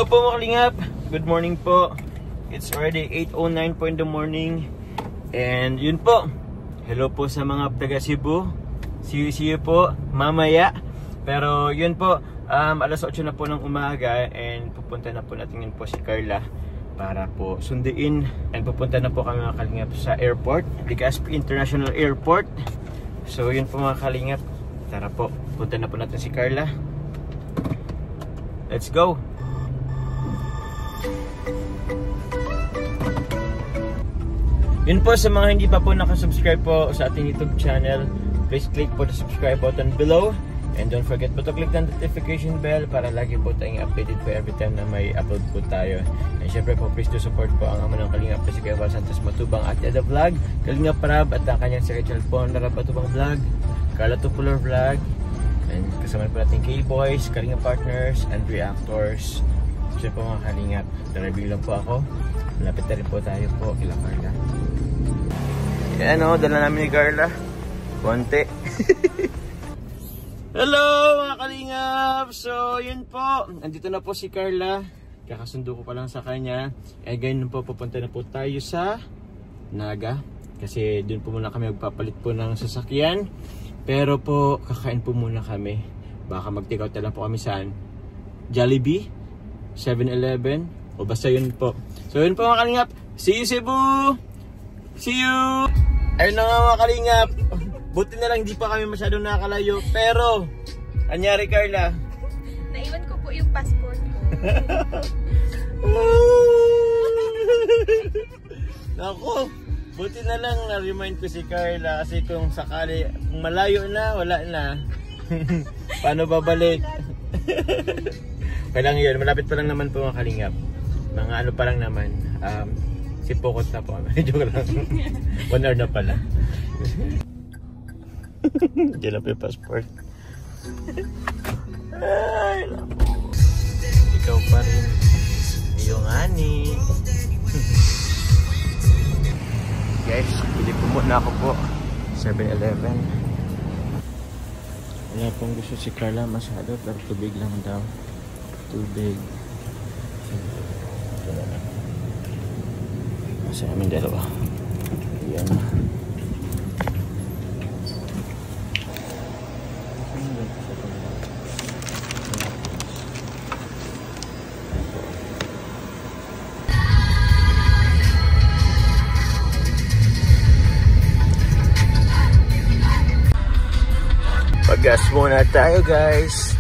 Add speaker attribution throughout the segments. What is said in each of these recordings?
Speaker 1: Hello po mga kalingap. Good morning po. It's already 8:09 po in the morning. And yun po. Hello po sa mga taga Cebu. See you po mamaya. Pero yun po, alas 8 na po ng umaga and pupunta na po natin yun po si Carla para po sunduin. And pupunta na po kami mga kalingap sa airport, Legazpi International Airport. So yun po mga kalingap. Tara po, punta na po natin si Carla. Let's go! Yun po, sa mga hindi pa po nakasubscribe po sa ating YouTube channel, please click po the subscribe button below. And don't forget po to click the notification bell para lagi po tayong updated po every time na may upload po tayo. And syempre po, please do support po ang ama ng Kalingap si Kuya Val Santos Matubang at Eda Vlog, Kalingap Parab at ang kanyang secretary po, Narab Matubang Vlog, Carla Tupular Vlog, and kasama po natin K-Boys, Kalingap Partners, and Reactors. Syempre po mga Kalingap, darabing lang po ako. Malapit na rin po tayo po kila Carla. Yan o, dala namin ni Carla. Konti. Hello mga Kalingap! So yun po, andito na po si Carla. Kakasundo ko pa lang sa kanya. Eh ganyan po, pupunta na po tayo sa Naga. Kasi dun po muna kami magpapalit po ng sasakyan. Pero po, kakain po muna kami. Baka mag-take out na lang po kami saan? Jollibee? 7-Eleven? O basta yun po. So yun po mga Kalingap. See you Cebu! See you! Ayun na nga mga Kalingap. Buti na lang di pa kami masyadong nakakalayo. Pero, anyari Carla?
Speaker 2: Naiwan ko po yung passport ko.
Speaker 1: Naku, buti na lang na-remind ko si Carla. Kasi kung sakali, kung malayo na, wala na. Paano babalik? Kaya lang yun, malapit pa lang naman po mga Kalingap. Mga ano pa lang naman. Si Pokot na po. Joke lang. 1 hour na pala. Diyan na po yung passport. Ay, ikaw pa rin. Yung ani. Guys, pili po muna ako po. 7-Eleven. Wala pong gusto si Carla masyado. Pero tubig lang daw. Tubig. Masaya namin dalawa. Yan. Pag-gas muna tayo guys.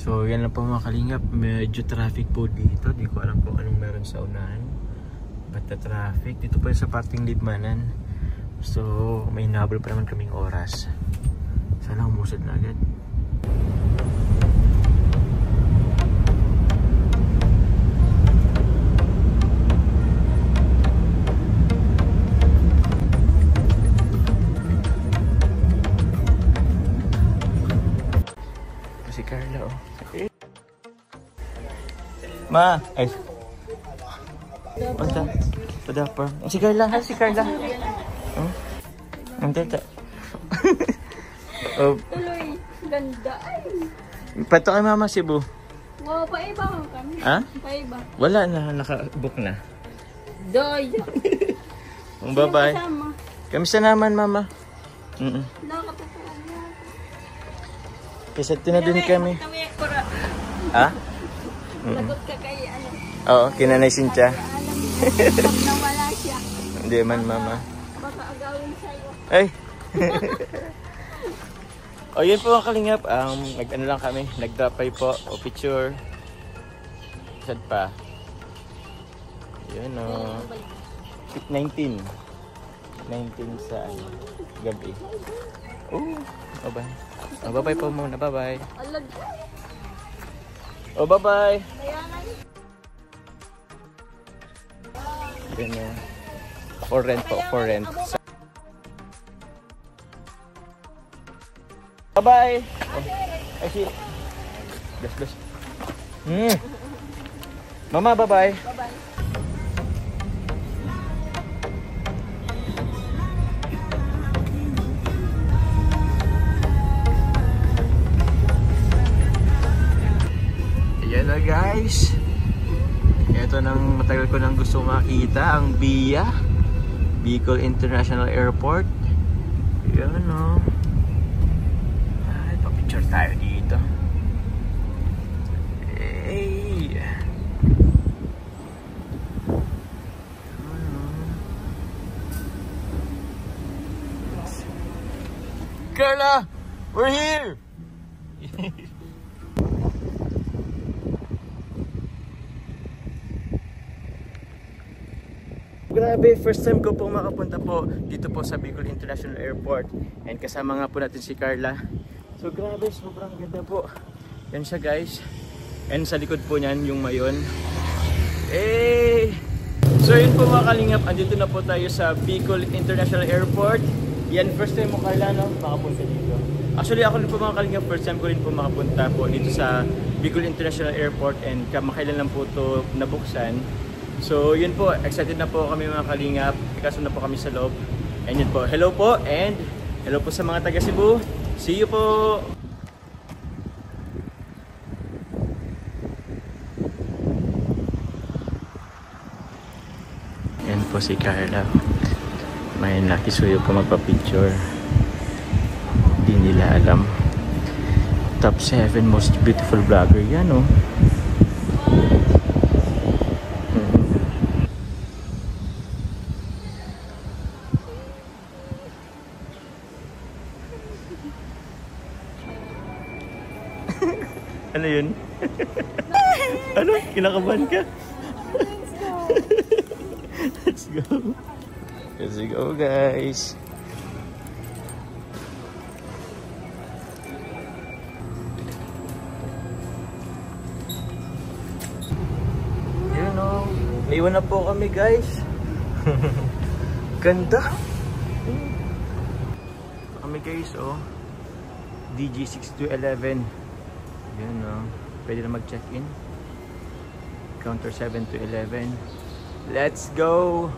Speaker 1: So yan lang po mga Kalingap, medyo traffic po dito. Di ko alam kung anong meron sa unahan. But the traffic, dito po sa parting Libmanan. So may nahabol pa naman kaming oras. Sana umusad na agad. Si Carla oh. Ma, ay. Basta. Padapar. Si Carla, ha? Si Carla. Oh. Ang tata. Oh.
Speaker 2: Tuloy, ganda.
Speaker 1: Pato kay Mama Cebu.
Speaker 2: Wow, paiba mo kami.
Speaker 1: Ha?
Speaker 2: Paiba.
Speaker 1: Wala na, naka-book na.
Speaker 2: Doy.
Speaker 1: Bye-bye. Kamusta naman, Mama?
Speaker 2: Nakakatutuan mo.
Speaker 1: Kasi na din kami. Ha?
Speaker 2: Lagot ka kay ano.
Speaker 1: Oo, kinanay Cynthia.
Speaker 2: Pag nawala siya.
Speaker 1: Hindi man, Mama.
Speaker 2: Baka agawin sa'yo.
Speaker 1: Ay! O yun po mga Kalingap, nag-ano lang kami, nag-dapay po o picture. Saan pa? Yun o. 19. 19 sa gabi. Oh, bye-bye. Oh, bye-bye po muna. Bye-bye. Oh, bye-bye. Yun o. For rent po. For rent. Bye-bye. Oh, I see. Bless. Mama, bye-bye.
Speaker 2: Bye-bye.
Speaker 1: Ayan na guys. Ito nang matagal ko nang gusto makita, ang BIA, Bicol International Airport. Ayan o. Ay, papicture tayo dito. Hey. Carla, we're here. Grabe, first time ko po makapunta po dito po sa Bicol International Airport. And kasama nga po natin si Carla. So grabe, sobrang ganda po. Yan siya guys. And sa likod po niyan, yung mayon. Eh! So yun po mga kalingap, andito na po tayo sa Bicol International Airport. Yan, first time mo Carla, no? Makapunta dito. Actually ako rin po mga kalingap, first time ko rin po makapunta po dito sa Bicol International Airport. And kamakailan lang po ito nabuksan. So yun po, excited na po kami mga kalingap. Kaso na po kami sa loob. And yun po, hello po and hello po sa mga taga Cebu. See you po! Yan po si Carla. May nakisuyo po magpa-picture. Hindi nila alam. Top 7 most beautiful vlogger yan oh. Ano yun? Ano? Kinakabahan ka? Let's go. Let's go guys. Yun o. Naiwan na po kami guys. Ganda. Kami guys oh. DG6 to 11. Yun o. Pwede na mag-check-in. Counter 7 to 11. Let's go!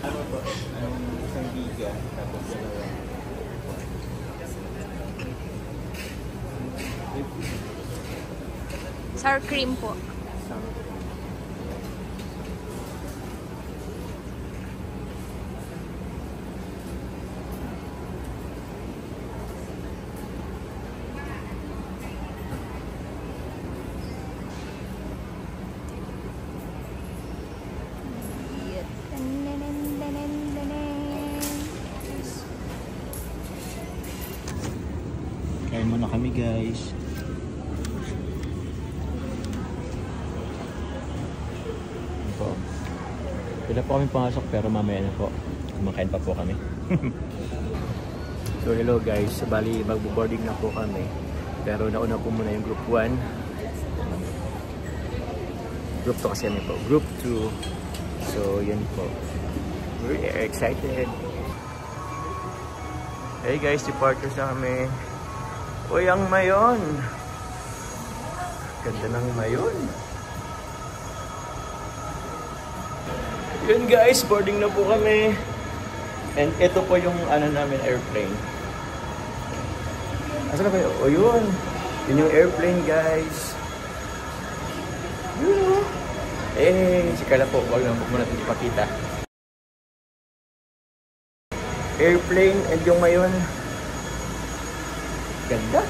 Speaker 1: Ano po? Anong isang giga? Tapos dalawa.
Speaker 2: Sour cream po.
Speaker 1: Kain muna kami guys. Po. Pwede po kami pumasok pero mamaya na po. Kumakain pa po kami. So hello guys. Bali magbo-boarding na po kami. Pero nauna po muna yung group 1. Group 2 kasi kami po. Group 2. So yun po. We're excited. Hey guys, departures na kami. Uy, ang mayon. Ganda ng mayon. Yun guys, boarding na po kami. And ito po yung ano namin, airplane. Asa na kayo? O yun. Yun yung airplane guys. Yun. Eh, si Carla po. Huwag naman po natin ipakita. Airplane and yung mayon. Ganda.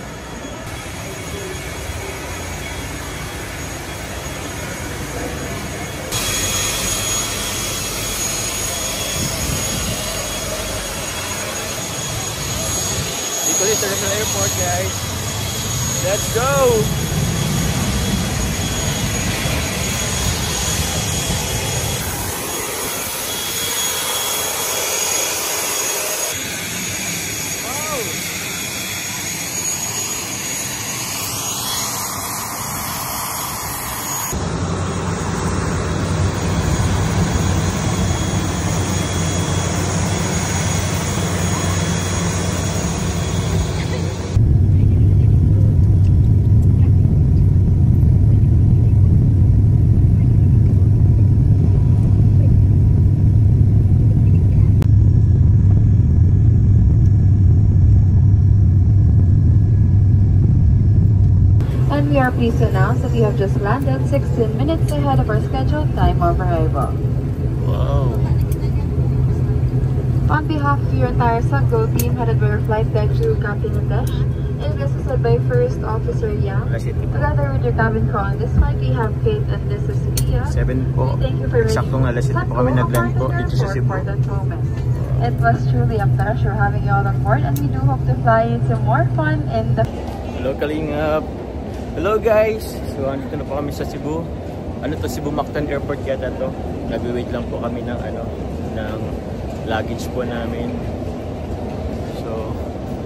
Speaker 1: Bicol International Airport guys. Let's go!
Speaker 3: are pleased to announce that we have just landed 16 minutes ahead of our scheduled time of arrival.
Speaker 1: Wow.
Speaker 3: On behalf of your entire Subgo team headed by your flight deck crew Captain Nitesh and assisted by First Officer Yang, together with your cabin crew on this flight, we have Kate and this is Pia.
Speaker 1: 7 po.
Speaker 3: We thank you for
Speaker 1: Saktong alas 7 po kami nag-land po dito sa Cebu.
Speaker 3: It was truly a pleasure having you all on board, and we do hope to fly you to more fun in the...
Speaker 1: Hello Kalingap! Hello guys! So andito na po kami sa Cebu. Ano to, Cebu Mactan Airport yata to. Nag-wait lang po kami ng ng luggage po namin. So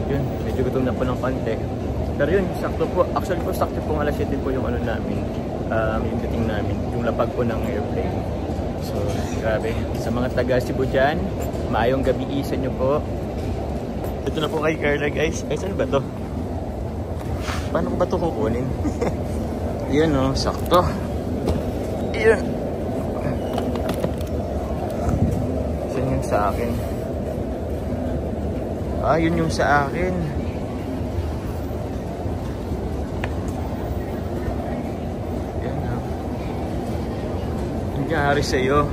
Speaker 1: yun, medyo gutom na po ng konti. Pero yun, sakto po. Actually po, sakto po alas 7 po yung namin. Yung dating namin. Yung lapag po ng airplane. So, grabe. Sa mga taga Cebu dyan, maayong gabi sa inyo po. Ito na po kay Carla guys. Ay, saan ba to? Paano ko ba ito kukunin? Yun o, sakto. Yun. Saan yung sa akin? Ah, yun yung sa akin. Yan o. Hindi nangyari sa'yo.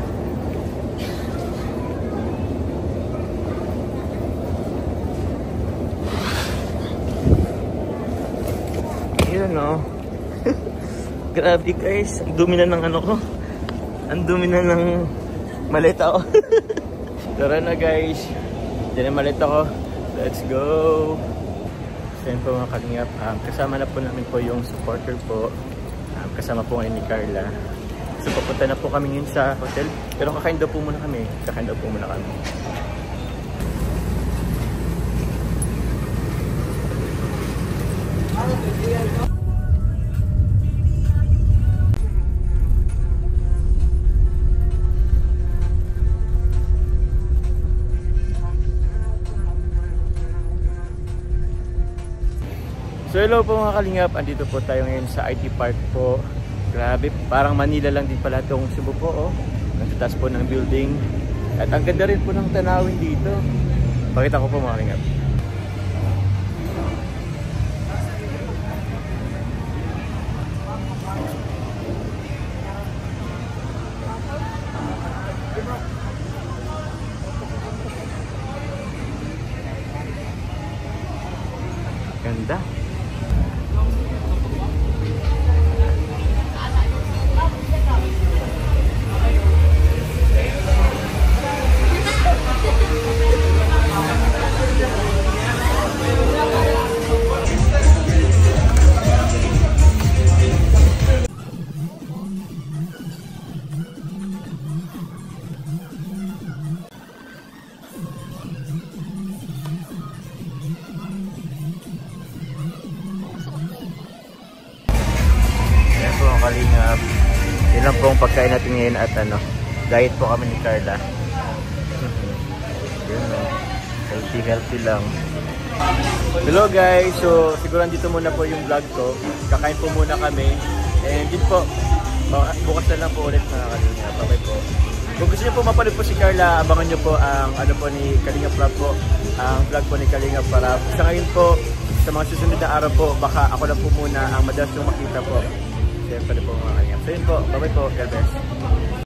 Speaker 1: Yun o. Grabe guys, ang dumi na ng ko. Ang dumi na ng maleta ko. Tara na guys. Diyan na maleta ko. Let's go. So yun po mga Kalingap. Kasama na po namin po yung supporter po. Kasama po ngayon ni Carla. So papunta na po kami ngayon sa hotel. Pero kakain daw po muna kami. Kakain daw po muna kami. So hello po mga Kalingap, andito po tayo ngayon sa IT Park po. Grabe, parang Manila lang din pala itong Cebu po oh. Ang taas po ng building. At ang ganda rin po ng tanawin dito. Pakita ko po mga Kalingap. Ganda. Kalingap. Yun lang po ang pagkain natin ngayon at diet po kami ni Carla. Yun o. Healthy lang. Hello guys. So siguro dito muna po yung vlog ko. Kakain po muna kami. And din po, bukas na lang po ulit mga Kalingap. Bye po. Kung gusto nyo po mapanood po si Carla, abangan nyo po ang po ni Kalingap Vlog po. Ang vlog po ni Kalingap para sa ngayon po, sa mga susunod na araw po, baka ako lang po muna ang madalas yung makita po. Siyempre po mga Kalingap. So yun po, bye-bye po, God bless.